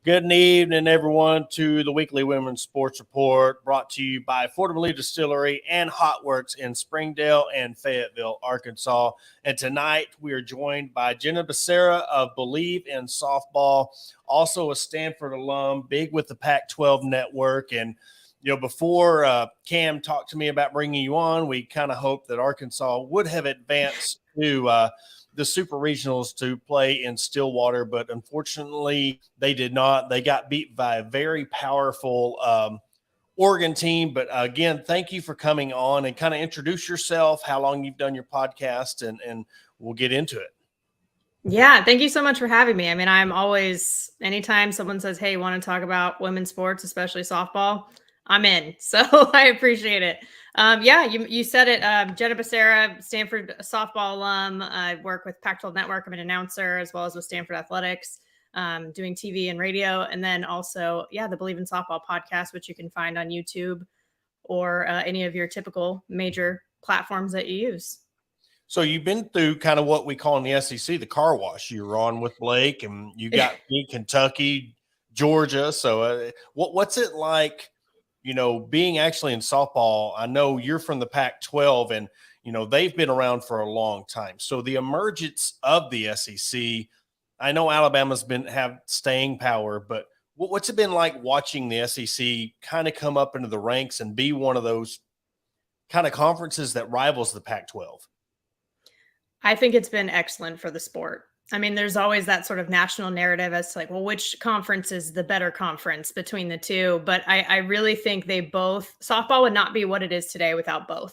Good evening, everyone, to the weekly Women's Sports Report, brought to you by Fort Bleav Distillery and Hot Works in Springdale and Fayetteville, Arkansas. And tonight we are joined by Jenna Becerra of Bleav In Softball, also a Stanford alum, big with the Pac-12 network. And before Cam talked to me about bringing you on, we kind of hoped that Arkansas would have advanced to the super regionals to play in Stillwater, but unfortunately they did not. They got beat by a very powerful Oregon team. But again, thank you for coming on and kind of introduce yourself, how long you've done your podcast, and we'll get into it. Yeah, thank you so much for having me. I mean, I'm always, anytime someone says, hey, want to talk about women's sports, especially softball, I'm in. So I appreciate it. You said it. Jenna Becerra, Stanford softball alum. I work with Pac-12 Network. I'm an announcer as well as with Stanford Athletics, doing TV and radio. And then also, the Bleav In Softball podcast, which you can find on YouTube or any of your typical major platforms that you use. So you've been through kind of what we call in the SEC, the car wash. You were on with Blake and you got Kentucky, Georgia. So what's it like, being actually in softball? I know you're from the Pac-12 and, they've been around for a long time. So the emergence of the SEC, I know Alabama's have staying power, but what's it been like watching the SEC kind of come up into the ranks and be one of those kind of conferences that rivals the Pac-12? I think it's been excellent for the sport. I mean, there's always that sort of national narrative as to like, well, which conference is the better conference between the two? But I really think softball would not be what it is today without both.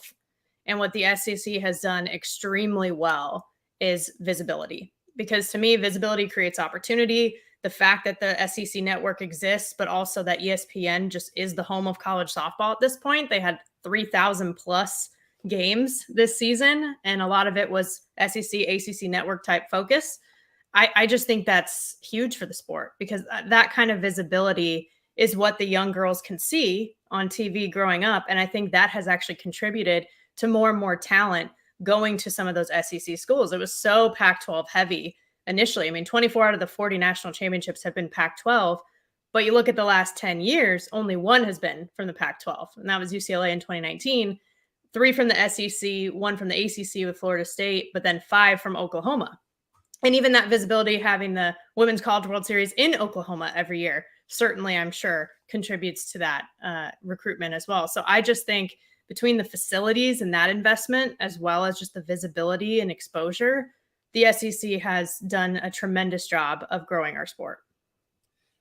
And what the SEC has done extremely well is visibility, because to me, visibility creates opportunity. The fact that the SEC network exists, but also that ESPN just is the home of college softball at this point. They had 3,000 plus games this season, and a lot of it was SEC, ACC network type focus. I just think that's huge for the sport, because that kind of visibility is what the young girls can see on TV growing up. And I think that has actually contributed to more and more talent going to some of those SEC schools. It was so Pac-12 heavy initially. I mean, 24 out of the 40 national championships have been Pac-12, but you look at the last 10 years, only one has been from the Pac-12, and that was UCLA in 2019. 3 from the SEC, 1 from the ACC with Florida State, but then 5 from Oklahoma. And even that visibility, having the Women's College World Series in Oklahoma every year, certainly, I'm sure, contributes to that recruitment as well. So I just think between the facilities and that investment, as well as just the visibility and exposure, the SEC has done a tremendous job of growing our sport.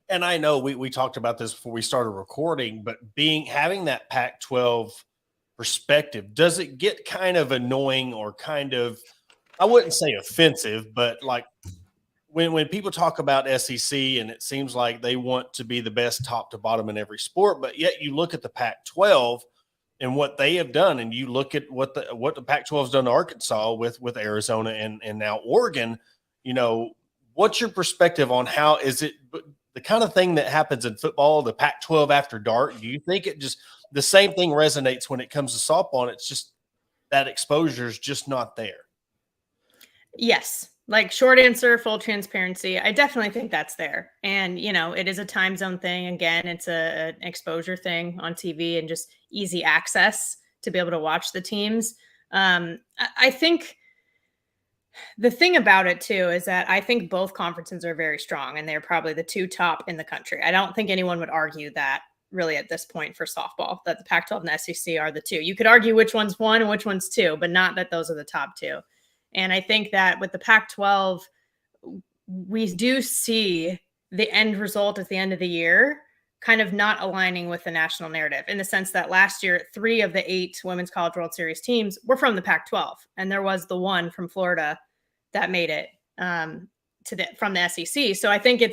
And I know we talked about this before we started recording, but having that Pac-12 perspective, does it get kind of annoying or kind of, I wouldn't say offensive, but like when people talk about SEC and it seems like they want to be the best top to bottom in every sport, but yet you look at the Pac-12 and what they have done, and you look at what the Pac-12 has done to Arkansas with Arizona and now Oregon, what's your perspective on how is it the kind of thing that happens in football, the Pac-12 after dark? Do you think it just the same thing resonates when it comes to softball, and it's just that exposure is just not there? Yes. Like, short answer, full transparency. I definitely think that's there. And, it is a time zone thing. Again, it's an exposure thing on TV and just easy access to be able to watch the teams. I think the thing about it too is that I think both conferences are very strong, and they're probably the 2 top in the country. I don't think anyone would argue that really at this point for softball, that the Pac-12 and the SEC are the two. You could argue which one's one and which one's two, but not that those are the top two. And I think that with the Pac-12, we do see the end result at the end of the year kind of not aligning with the national narrative, in the sense that last year, 3 of the 8 Women's College World Series teams were from the Pac-12. And there was the one from Florida that made it from the SEC. So I think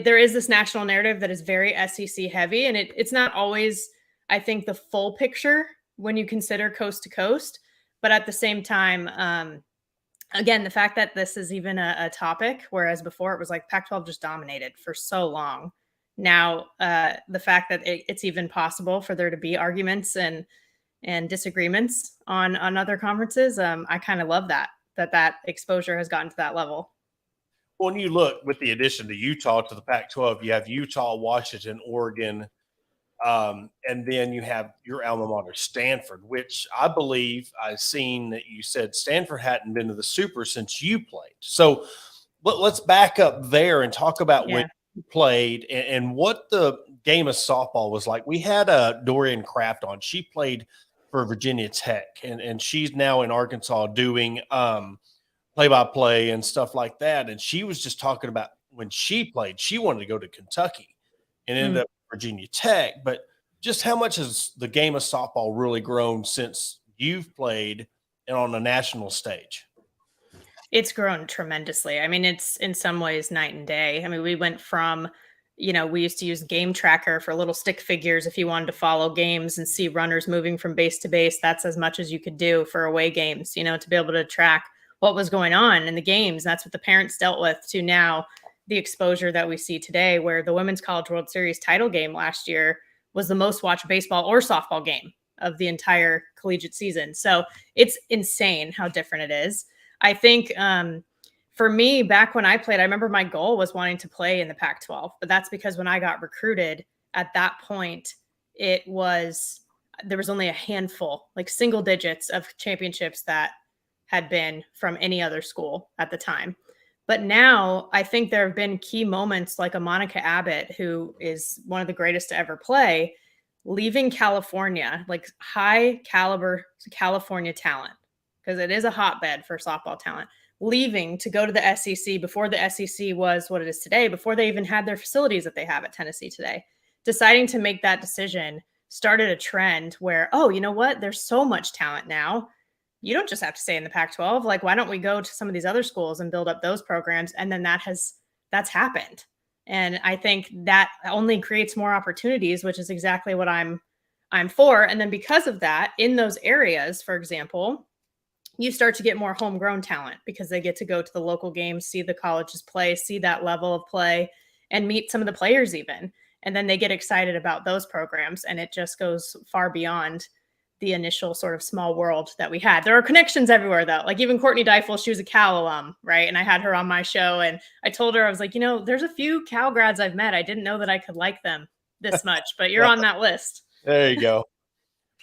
there is this national narrative that is very SEC heavy, and it's not always, I think, the full picture when you consider coast to coast. But at the same time, again, the fact that this is even a topic, whereas before it was like Pac-12 just dominated for so long. Now, the fact that it's even possible for there to be arguments and disagreements on other conferences, I kind of love that exposure has gotten to that level. When you look with the addition to Utah to the Pac-12, you have Utah, Washington, Oregon, and then you have your alma mater, Stanford, which I believe I've seen that you said Stanford hadn't been to the Super since you played. So let's back up there and talk about when you played and what the game of softball was like. We had Dorian Kraft on. She played for Virginia Tech, and she's now in Arkansas doing play-by-play and stuff like that. And she was just talking about when she played, she wanted to go to Kentucky and ended up at Virginia Tech. But just how much has the game of softball really grown since you've played and on a national stage? It's grown tremendously. I mean, it's in some ways night and day. I mean, we went from, we used to use Game Tracker for little stick figures. If you wanted to follow games and see runners moving from base to base, that's as much as you could do for away games, to be able to track what was going on in the games. That's what the parents dealt with, to now the exposure that we see today, where the Women's College World Series title game last year was the most watched baseball or softball game of the entire collegiate season. So it's insane how different it is. I think for me, back when I played, I remember my goal was wanting to play in the Pac-12, but that's because when I got recruited at that point, there was only a handful, like single digits of championships that had been from any other school at the time. But now I think there have been key moments, like a Monica Abbott, who is one of the greatest to ever play, leaving California, like high caliber California talent, because it is a hotbed for softball talent, leaving to go to the SEC before the SEC was what it is today, before they even had their facilities that they have at Tennessee today. Deciding to make that decision started a trend where, oh, you know what? There's so much talent now. You don't just have to stay in the Pac-12. Like, why don't we go to some of these other schools and build up those programs? And then that's happened. And I think that only creates more opportunities, which is exactly what I'm for. And then because of that, in those areas, for example, you start to get more homegrown talent because they get to go to the local games, see the colleges play, see that level of play, and meet some of the players even. And then they get excited about those programs. And it just goes far beyond the initial sort of small world that we had. There are connections everywhere, though. Like even Courtney Deifel, she was a Cal alum, right? And I had her on my show, and I told her, I was like, there's a few Cal grads I've met. I didn't know that I could like them this much, but you're on that list. There you go.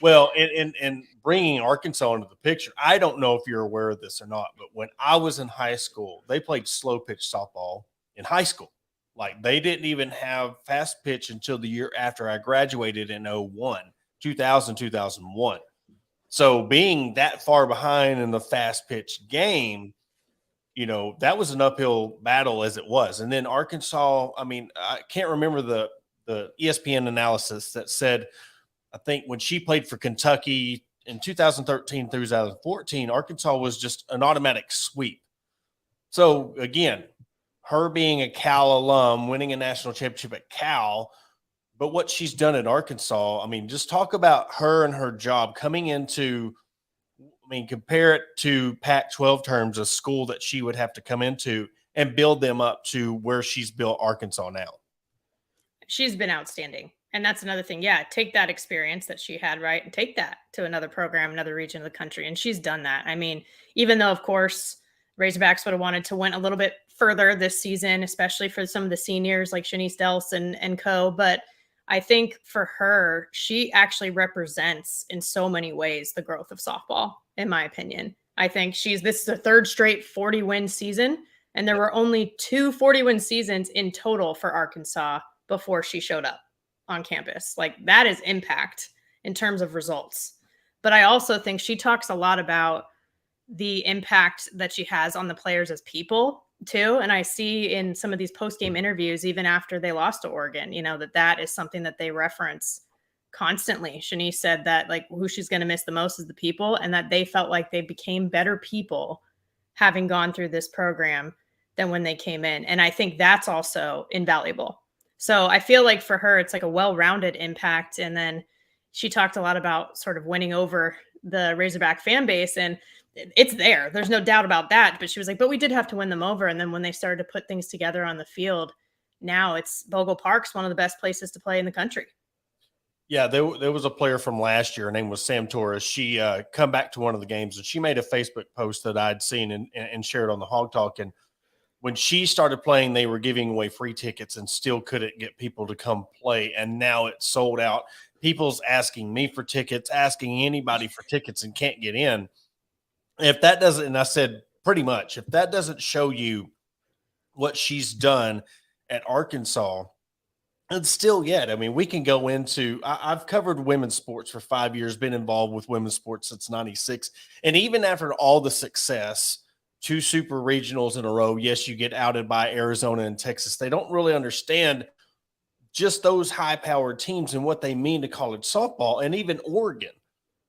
Well, and bringing Arkansas into the picture, I don't know if you're aware of this or not, but when I was in high school, they played slow pitch softball in high school. Like they didn't even have fast pitch until the year after I graduated in 2001. So being that far behind in the fast pitch game, that was an uphill battle as it was. And then Arkansas, I mean, I can't remember the ESPN analysis that said, I think when she played for Kentucky in 2013 through 2014, Arkansas was just an automatic sweep. So again, her being a Cal alum, winning a national championship at Cal, but what she's done at Arkansas, I mean, just talk about her and her job coming into, compare it to Pac-12 terms, a school that she would have to come into and build them up to where she's built Arkansas now. She's been outstanding. And that's another thing. Yeah, take that experience that she had, right, and take that to another program, another region of the country. And she's done that. I mean, even though, of course, Razorbacks would have wanted to win a little bit further this season, especially for some of the seniors like Shanice Dels and co. But I think for her, she actually represents in so many ways the growth of softball, in my opinion. I think this is a third straight 40-win season, and there were only 2 40-win seasons in total for Arkansas before she showed up. on campus. Like that is impact in terms of results. But I also think she talks a lot about the impact that she has on the players as people too. And I see in some of these post-game interviews, even after they lost to Oregon, that is something that they reference constantly. Shanice said that like who she's going to miss the most is the people, and that they felt like they became better people having gone through this program than when they came in. And I think that's also invaluable. So I feel like for her, it's like a well-rounded impact. And then she talked a lot about sort of winning over the Razorback fan base, and it's there. There's no doubt about that. But she was like, but we did have to win them over. And then when they started to put things together on the field, now it's Bogle Park's one of the best places to play in the country. Yeah, there was a player from last year. Her name was Sam Torres. She come back to one of the games, and she made a Facebook post that I'd seen and shared on the Hog Talk. And when she started playing, they were giving away free tickets and still couldn't get people to come play. And now it's sold out. People's asking me for tickets, asking anybody for tickets, and can't get in. If that doesn't, and I said pretty much, if that doesn't show you what she's done at Arkansas, and still yet, I mean, we can go into, I've covered women's sports for 5 years, been involved with women's sports since 96. And even after all the success, 2 super regionals in a row, yes, you get outed by Arizona and Texas. They don't really understand just those high-powered teams and what they mean to college softball, and even Oregon.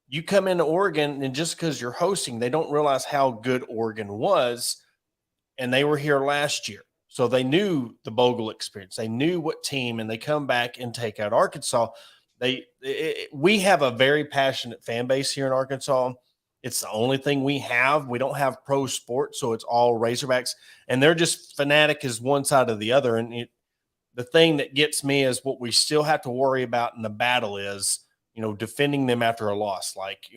You come into Oregon, and just because you're hosting, they don't realize how good Oregon was, and they were here last year. So they knew the Bogle experience. They knew what team, and they come back and take out Arkansas. We have a very passionate fan base here in Arkansas. It's the only thing we have. We don't have pro sports, so it's all Razorbacks, and they're just fanatic as one side or the other. And the thing that gets me is what we still have to worry about in the battle is, defending them after a loss. Like,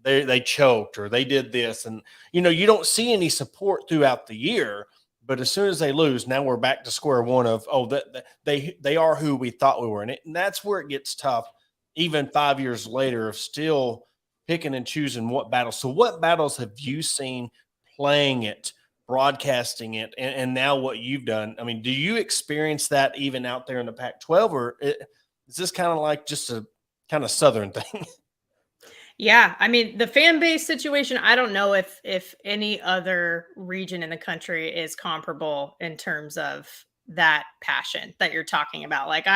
they choked or they did this, and you don't see any support throughout the year. But as soon as they lose, now we're back to square one of they are who we thought we were, and that's where it gets tough. Even 5 years later, of still picking and choosing what battles. So, what battles have you seen playing it, broadcasting it, and now what you've done? I mean, do you experience that even out there in the Pac-12, or is this kind of like just a kind of Southern thing? Yeah, I mean, the fan base situation, I don't know if any other region in the country is comparable in terms of that passion that you're talking about. Like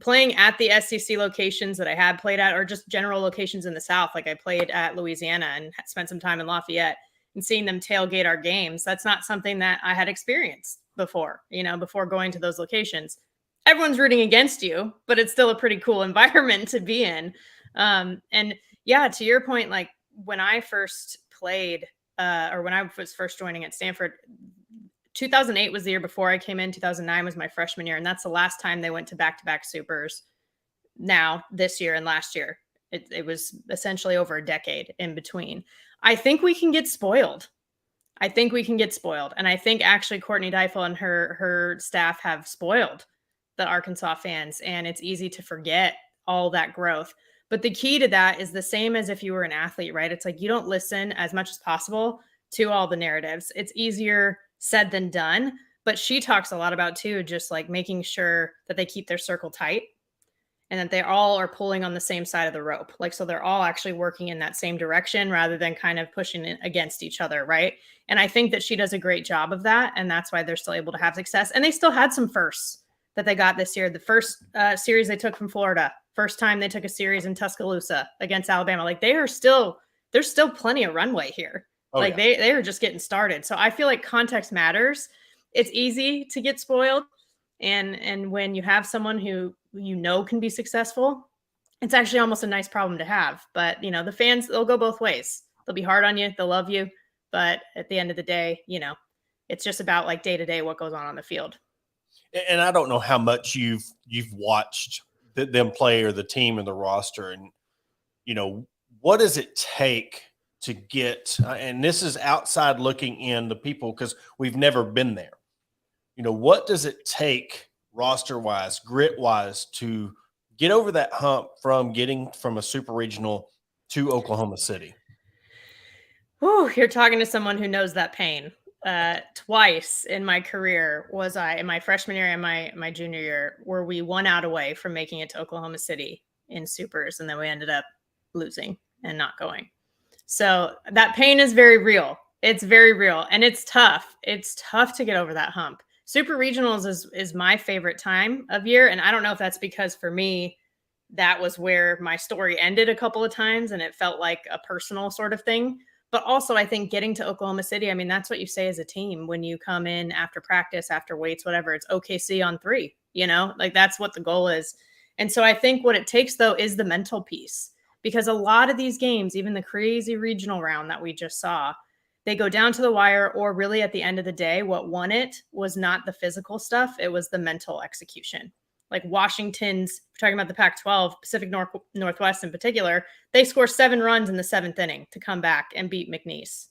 playing at the SEC locations that I had played at, or just general locations in the South. Like I played at Louisiana and spent some time in Lafayette, and seeing them tailgate our games. That's not something that I had experienced before, before going to those locations. Everyone's rooting against you, but it's still a pretty cool environment to be in. And yeah, to your point, like when I first played, or when I was first joining at Stanford, 2008 was the year before I came in. 2009 was my freshman year, and that's the last time they went to back-to-back supers. Now, this year and last year, it was essentially over a decade in between. I think we can get spoiled. And I think actually Courtney Deifel and her staff have spoiled the Arkansas fans, and it's easy to forget all that growth. But the key to that is the same as if you were an athlete, right? It's like you don't listen as much as possible to all the narratives. It's easier said than done. But she talks a lot about, too, just like making sure that they keep their circle tight and that they all are pulling on the same side of the rope. Like, so they're all actually working in that same direction rather than kind of pushing it against each other, right? And I think that she does a great job of that. And that's why they're still able to have success. And they still had some firsts that they got this year. The first series they took from Florida, first time they took a series in Tuscaloosa against Alabama. Like there's still plenty of runway here. Yeah. They are just getting started. So I feel like context matters. It's easy to get spoiled. And when you have someone who can be successful, it's actually almost a nice problem to have. But, the fans, they'll go both ways. They'll be hard on you. They'll love you. But at the end of the day, it's just about like day to day what goes on the field. And I don't know how much you've watched them play, or the team and the roster, and what does it take to get? And this is outside looking in, the people, because we've never been there. What does it take roster wise, grit wise, to get over that hump from getting from a super regional to Oklahoma City? Ooh, you're talking to someone who knows that pain. twice in my career was I in my freshman year and my junior year were we 1 out away from making it to Oklahoma City in supers, and then we ended up losing and not going. So that pain is very real. It's very real, and it's tough. It's tough to get over that hump. Super regionals is my favorite time of year, and I don't know if that's because for me that was where my story ended a couple of times and it felt like a personal sort of thing. But also, I think getting to Oklahoma City, I mean, that's what you say as a team when you come in after practice, after weights, whatever. It's OKC on 3, like that's what the goal is. And so I think what it takes, though, is the mental piece, because a lot of these games, even the crazy regional round that we just saw, they go down to the wire, or really at the end of the day, what won it was not the physical stuff. It was the mental execution. Like Washington's, we're talking about the Pac-12, Pacific Northwest in particular, they score 7 runs in the 7th inning to come back and beat McNeese.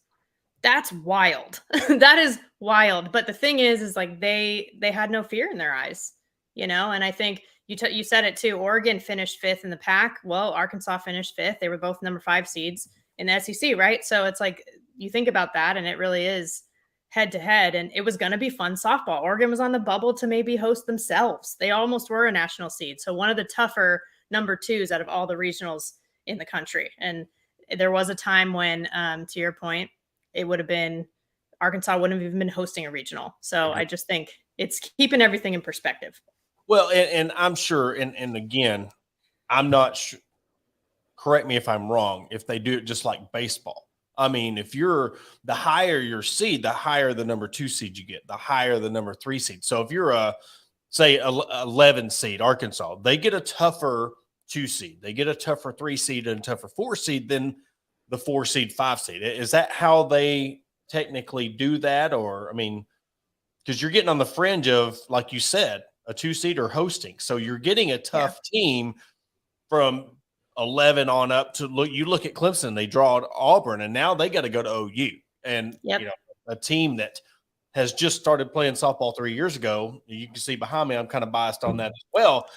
That's wild. That is wild. But the thing is like they had no fear in their eyes, and I think you said it too. Oregon finished 5th in the Pac. Well, Arkansas finished 5th. They were both number 5 seeds in the SEC, right? So it's like you think about that, and it really is head to head, and it was going to be fun softball. Oregon was on the bubble to maybe host themselves. They almost were a national seed. So one of the tougher number 2s out of all the regionals in the country. And there was a time when, to your point, it would have been Arkansas wouldn't have even been hosting a regional. So I just think it's keeping everything in perspective. Well, and I'm sure, and again, I'm not sure, correct me if I'm wrong, if they do it just like baseball. I mean, if you're the higher your seed, the higher the number 2 seed you get, the higher the number 3 seed. So if you're say 11 seed, Arkansas, they get a tougher 2 seed. They get a tougher 3 seed and a tougher 4 seed than the 4 seed, 5 seed. Is that how they technically do that? Or, I mean, because you're getting on the fringe of, like you said, a 2 seed or hosting. So you're getting a tough team from 11 on up to look at Clemson, they draw at Auburn, and now they got to go to OU. And, a team that has just started playing softball 3 years ago. You can see behind me, I'm kind of biased on that as well,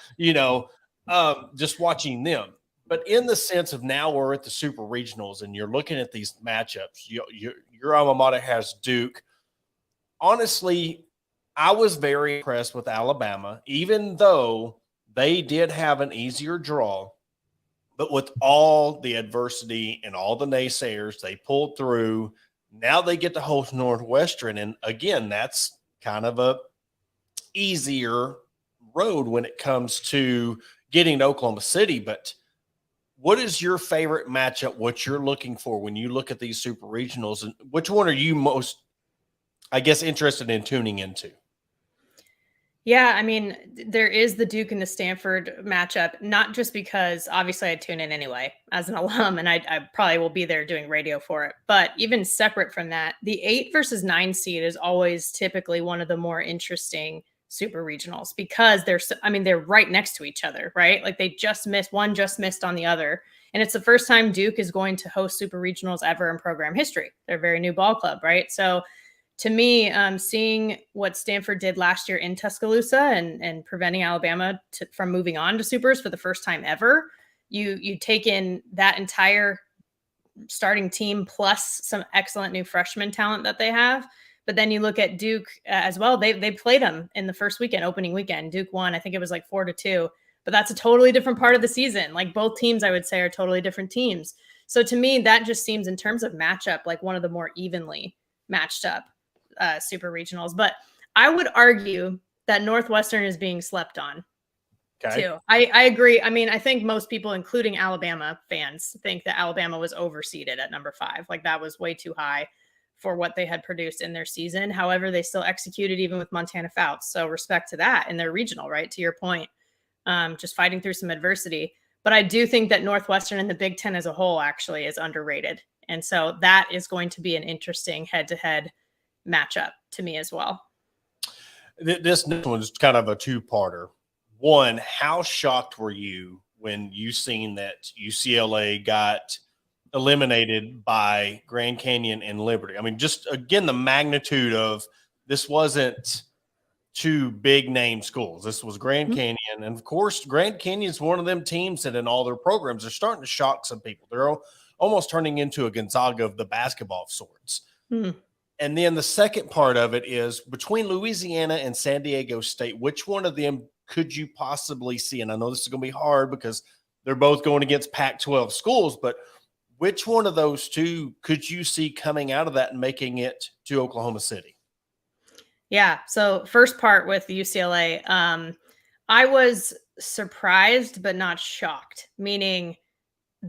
just watching them. But in the sense of now we're at the super regionals and you're looking at these matchups, your alma mater has Duke. Honestly, I was very impressed with Alabama, even though they did have an easier draw. But with all the adversity and all the naysayers, they pulled through. Now they get to host Northwestern. And again, that's kind of a easier road when it comes to getting to Oklahoma City. But what is your favorite matchup, what you're looking for when you look at these super regionals? And which one are you most, I guess, interested in tuning into? Yeah, I mean, there is the Duke and the Stanford matchup, not just because obviously I tune in anyway as an alum, and I probably will be there doing radio for it. But even separate from that, the 8 versus 9 seed is always typically one of the more interesting super regionals because they're right next to each other, right? Like one just missed on the other. And it's the first time Duke is going to host super regionals ever in program history. They're a very new ball club, right? So to me, seeing what Stanford did last year in Tuscaloosa and preventing Alabama from moving on to supers for the first time ever, you take in that entire starting team plus some excellent new freshman talent that they have. But then you look at Duke as well. They played them in the first weekend, opening weekend. Duke won. I think it was like 4-2. But that's a totally different part of the season. Like both teams, I would say, are totally different teams. So to me, that just seems in terms of matchup like one of the more evenly matched up super regionals. But I would argue that Northwestern is being slept on too. I agree. I mean, I think most people, including Alabama fans, think that Alabama was overseeded at number 5. Like that was way too high for what they had produced in their season. However, they still executed even with Montana Fouts. So respect to that in their regional, right? To your point, just fighting through some adversity. But I do think that Northwestern and the Big Ten as a whole actually is underrated. And so that is going to be an interesting head-to-head matchup to me as well. This next one's kind of a 2-parter. One, how shocked were you when you seen that UCLA got eliminated by Grand Canyon and Liberty? I mean, just again, the magnitude of this wasn't 2 big name schools. This was Grand Canyon. And of course, Grand Canyon is one of them teams that in all their programs are starting to shock some people. They're almost turning into a Gonzaga of the basketball of sorts. And then the second part of it is between Louisiana and San Diego State, which one of them could you possibly see? And I know this is going to be hard because they're both going against Pac-12 schools, but which one of those two could you see coming out of that and making it to Oklahoma City? Yeah. So first part with UCLA, I was surprised but not shocked, meaning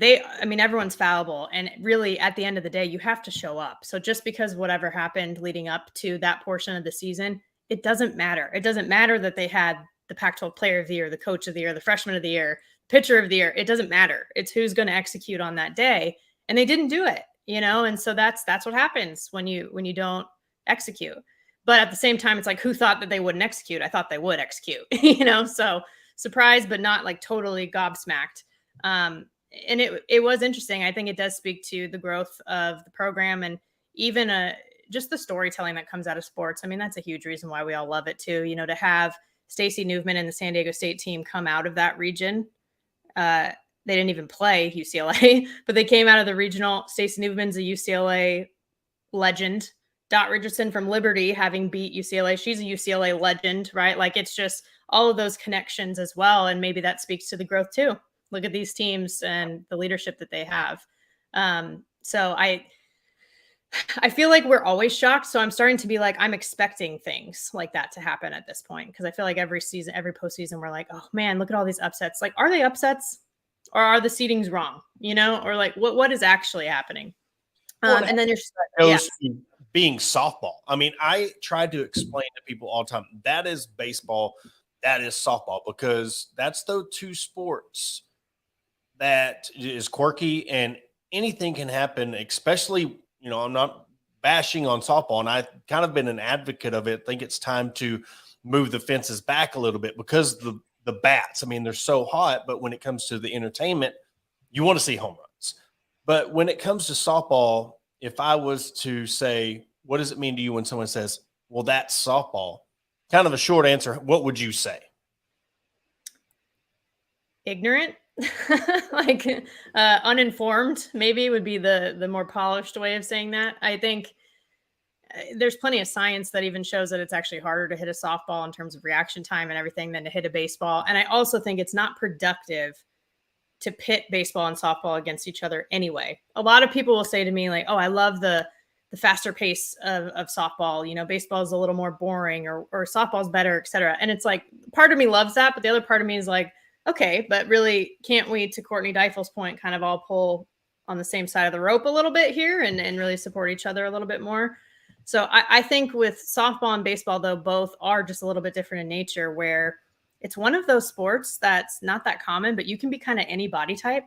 everyone's fallible. And really, at the end of the day, you have to show up. So just because whatever happened leading up to that portion of the season, it doesn't matter. It doesn't matter that they had the Pac-12 player of the year, the coach of the year, the freshman of the year, pitcher of the year. It doesn't matter. It's who's going to execute on that day. And they didn't do it, and so that's what happens when you don't execute. But at the same time, it's like, who thought that they wouldn't execute? I thought they would execute, so surprised, but not like totally gobsmacked. And it was interesting. I think it does speak to the growth of the program and even just the storytelling that comes out of sports. I mean, that's a huge reason why we all love it too. To have Stacey Newman and the San Diego State team come out of that region. They didn't even play UCLA, but they came out of the regional. Stacey Newman's a UCLA legend. Dot Richardson from Liberty, having beat UCLA, she's a UCLA legend, right? Like, it's just all of those connections as well. And maybe that speaks to the growth too. Look at these teams and the leadership that they have. So I feel like we're always shocked. So I'm starting to be like, I'm expecting things like that to happen at this point. Because I feel like every season, every postseason, we're like, oh man, look at all these upsets. Like, are they upsets or are the seedings wrong? Or like what is actually happening? And then being softball. I mean, I tried to explain to people all the time, that is baseball, that is softball, because that's those two sports that is quirky and anything can happen, especially, I'm not bashing on softball, and I've kind of been an advocate of it. I think it's time to move the fences back a little bit because the bats, I mean, they're so hot, but when it comes to the entertainment, you want to see home runs. But when it comes to softball, if I was to say, what does it mean to you when someone says, well, that's softball? Kind of a short answer. What would you say? Ignorant, like uninformed, maybe would be the more polished way of saying that. I think there's plenty of science that even shows that it's actually harder to hit a softball in terms of reaction time and everything than to hit a baseball. And I also think it's not productive to pit baseball and softball against each other anyway. A lot of people will say to me like, oh, I love the faster pace of softball. Baseball is a little more boring or softball's better, et cetera. And it's like, part of me loves that. But the other part of me is like, okay, but really, can't we, to Courtney Deifel's point, kind of all pull on the same side of the rope a little bit here and really support each other a little bit more? So I think with softball and baseball, though, both are just a little bit different in nature, where it's one of those sports that's not that common, but you can be kind of any body type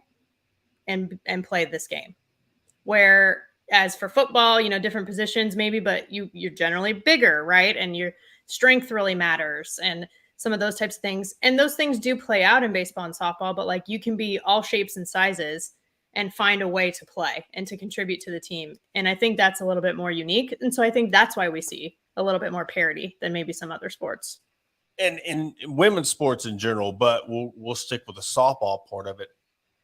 and play this game. Whereas for football, different positions maybe, but you're generally bigger, right? And your strength really matters and some of those types of things. And those things do play out in baseball and softball, but like you can be all shapes and sizes and find a way to play and to contribute to the team. And I think that's a little bit more unique. And so I think that's why we see a little bit more parity than maybe some other sports. And in women's sports in general, but we'll stick with the softball part of it.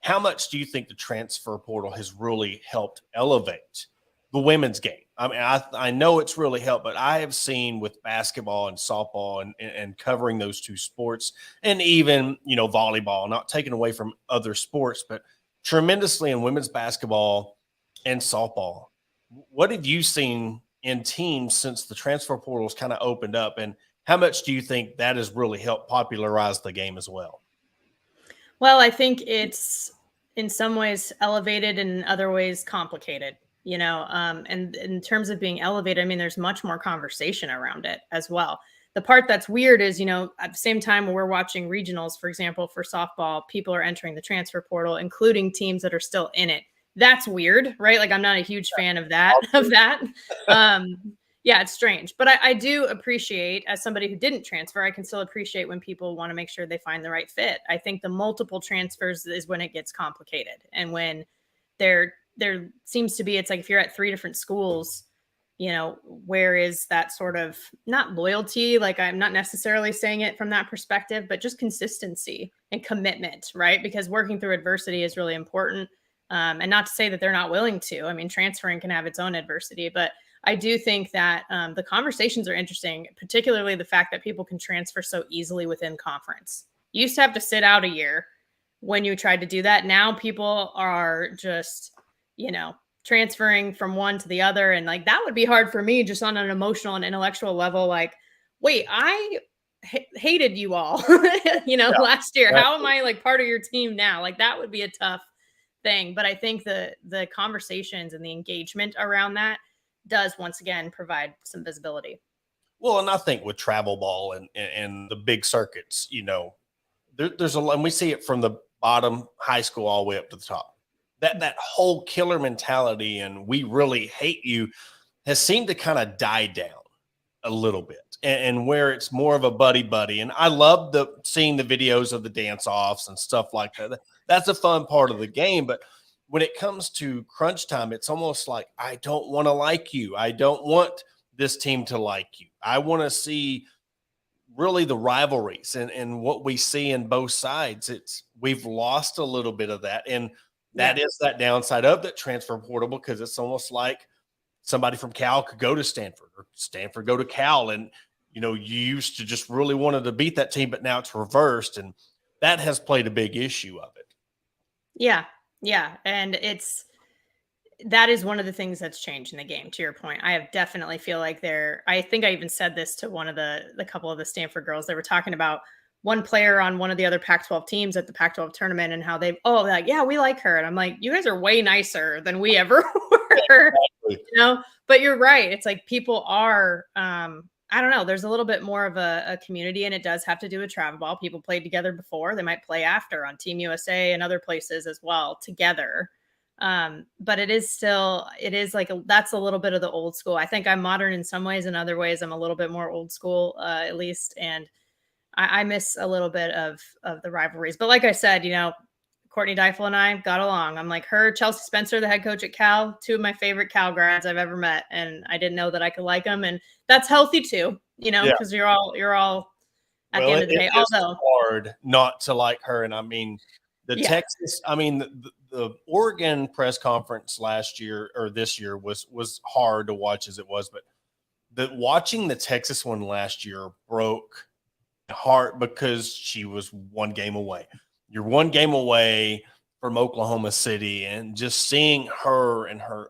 How much do you think the transfer portal has really helped elevate the women's game? I mean, I know it's really helped, but I have seen with basketball and softball and covering those two sports and even, volleyball, not taken away from other sports, but tremendously in women's basketball and softball. What have you seen in teams since the transfer portal's kind of opened up, and how much do you think that has really helped popularize the game as well? Well, I think it's in some ways elevated and in other ways complicated, and in terms of being elevated, I mean, there's much more conversation around it as well. The part that's weird is, at the same time when we're watching regionals, for example, for softball, people are entering the transfer portal, including teams that are still in it. That's weird, right? Like, I'm not a huge fan of that. Yeah, it's strange. But I do appreciate, as somebody who didn't transfer, I can still appreciate when people want to make sure they find the right fit. I think the multiple transfers is when it gets complicated. And when there seems to be, it's like if you're at 3 different schools, where is that sort of, not loyalty, like I'm not necessarily saying it from that perspective, but just consistency and commitment, right? Because working through adversity is really important. And not to say that they're not willing to. I mean, transferring can have its own adversity, but I do think that the conversations are interesting, particularly the fact that people can transfer so easily within conference. You used to have to sit out a year when you tried to do that. Now people are just, transferring from one to the other. And like, that would be hard for me just on an emotional and intellectual level. Like, wait, I hated you all, last year. How am I like part of your team now? Like that would be a tough thing. But I think the conversations and the engagement around that does once again provide some visibility. Well, and I think with travel ball and the big circuits, there's and we see it from the bottom high school all the way up to the top. That whole killer mentality and we really hate you has seemed to kind of die down a little bit, and where it's more of a buddy. And I love seeing the videos of the dance offs and stuff like that. That's a fun part of the game. But when it comes to crunch time, it's almost like, I don't want to like you. I don't want this team to like you. I want to see really the rivalries and what we see in both sides. We've lost a little bit of that. And that is that downside of that transfer portal, because it's almost like somebody from Cal could go to Stanford or Stanford go to Cal. And, you used to just really wanted to beat that team, but now it's reversed. And that has played a big issue of it. Yeah. Yeah. And that is one of the things that's changed in the game, to your point. I have definitely feel like I think I even said this to one of the couple of the Stanford girls. They were talking about one player on one of the other Pac-12 teams at the Pac-12 tournament and how like, yeah, we like her. And I'm like, you guys are way nicer than we ever were, Exactly. But you're right. It's like people are, I don't know. There's a little bit more of a community, and it does have to do with travel ball. People played together before. They might play after on Team USA and other places as well together. But it is like that's a little bit of the old school. I think I'm modern in some ways. In other ways, I'm a little bit more old school, at least. And I miss a little bit of the rivalries. But like I said, Courtney Deifel and I got along. I'm like her, Chelsea Spencer, the head coach at Cal, two of my favorite Cal grads I've ever met. And I didn't know that I could like them. And that's healthy too, because you're all at the end of the day. Although hard not to like her. And I mean, Texas, the Oregon press conference last year or this year was hard to watch as it was, but watching the Texas one last year broke my heart because she was one game away. You're one game away from Oklahoma City, and just seeing her and her,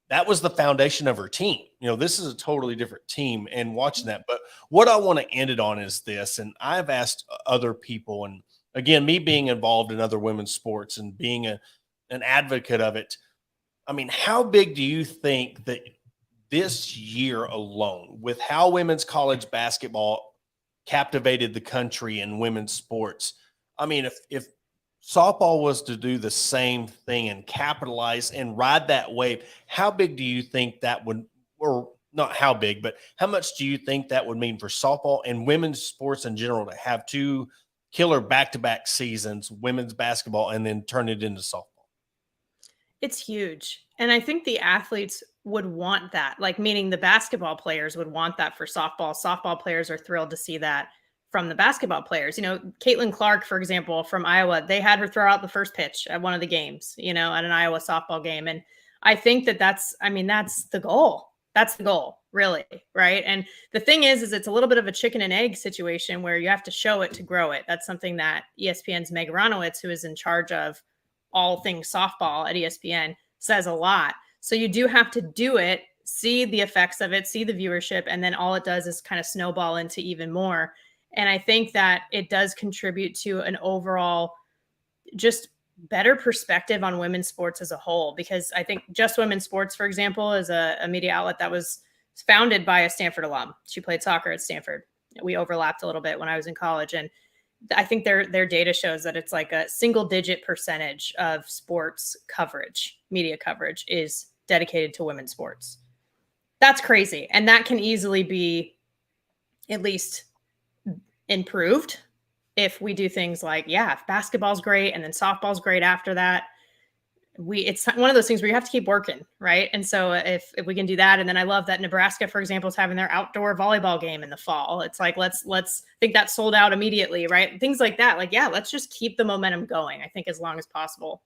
that was the foundation of her team. This is a totally different team, and watching that. But what I want to end it on is this, and I've asked other people, and again, me being involved in other women's sports and being an advocate of it, how big do you think that this year alone, with how women's college basketball captivated the country in women's sports, if softball was to do the same thing and capitalize and ride that wave, how big do you think that would, or not how big, but how much do you think that would mean for softball and women's sports in general to have two killer back-to-back seasons, women's basketball, and then turn it into softball? It's huge. And I think the athletes would want that, like meaning the basketball players would want that for softball. Softball players are thrilled to see that from the basketball players. Caitlin Clark, for example, from Iowa, they had her throw out the first pitch at one of the games, at an Iowa softball game. And I think that's the goal. That's the goal, really. Right. And the thing is it's a little bit of a chicken and egg situation where you have to show it to grow it. That's something that ESPN's Meg Aronowitz, who is in charge of all things softball at ESPN, says a lot. So you do have to do it, see the effects of it, see the viewership, and then all it does is kind of snowball into even more. And I think that it does contribute to an overall just better perspective on women's sports as a whole, because I think Just Women's Sports, for example, is a media outlet that was founded by a Stanford alum. She played soccer at Stanford. We overlapped a little bit when I was in college. And I think their data shows that it's like a single-digit percentage of sports coverage, media coverage, is dedicated to women's sports. That's crazy. And that can easily be at least improved if we do things like, if basketball's great and then softball's great after that. It's one of those things where you have to keep working, right? And so if we can do that, and then I love that Nebraska, for example, is having their outdoor volleyball game in the fall. It's like, let's think that sold out immediately, right? Things like that. Like, let's just keep the momentum going, I think, as long as possible.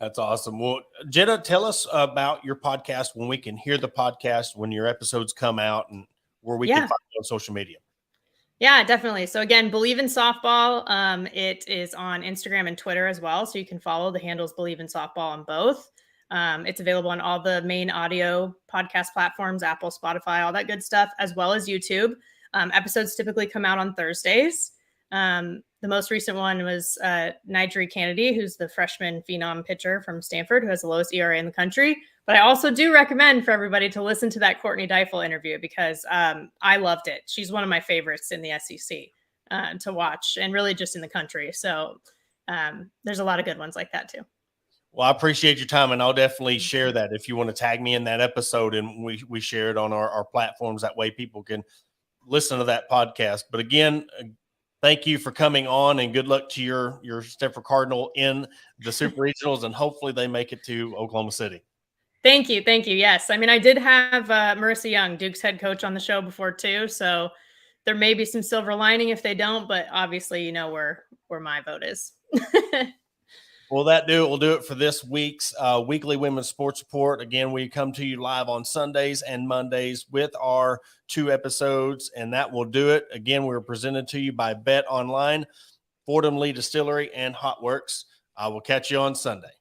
That's awesome. Well, Jenna, tell us about your podcast, when we can hear the podcast, when your episodes come out, and where we can Yeah. find you on social media. Yeah, definitely. So again, Bleav In Softball. It is on Instagram and Twitter as well. So you can follow the handles Bleav In Softball on both. It's available on all the main audio podcast platforms, Apple, Spotify, all that good stuff, as well as YouTube. Episodes typically come out on Thursdays. The most recent one was Nigel Kennedy, who's the freshman phenom pitcher from Stanford, who has the lowest ERA in the country. But I also do recommend for everybody to listen to that Courtney Deifel interview, because I loved it. She's one of my favorites in the SEC to watch, and really just in the country. So there's a lot of good ones like that too. Well, I appreciate your time, and I'll definitely share that if you want to tag me in that episode, and we share it on our platforms. That way people can listen to that podcast. But again, thank you for coming on, and good luck to your Stanford Cardinal in the Super Regionals, and hopefully they make it to Oklahoma City. Thank you. Thank you. Yes. I mean, I did have Marissa Young, Duke's head coach, on the show before too. So there may be some silver lining if they don't, but obviously, you know where my vote is. Well, that will do it for this week's Weekly Women's Sports Report. Again, we come to you live on Sundays and Mondays with our 2 episodes, and that will do it. Again, we're presented to you by Bet Online, Fordham Lee Distillery, and Hot Works. I will catch you on Sunday.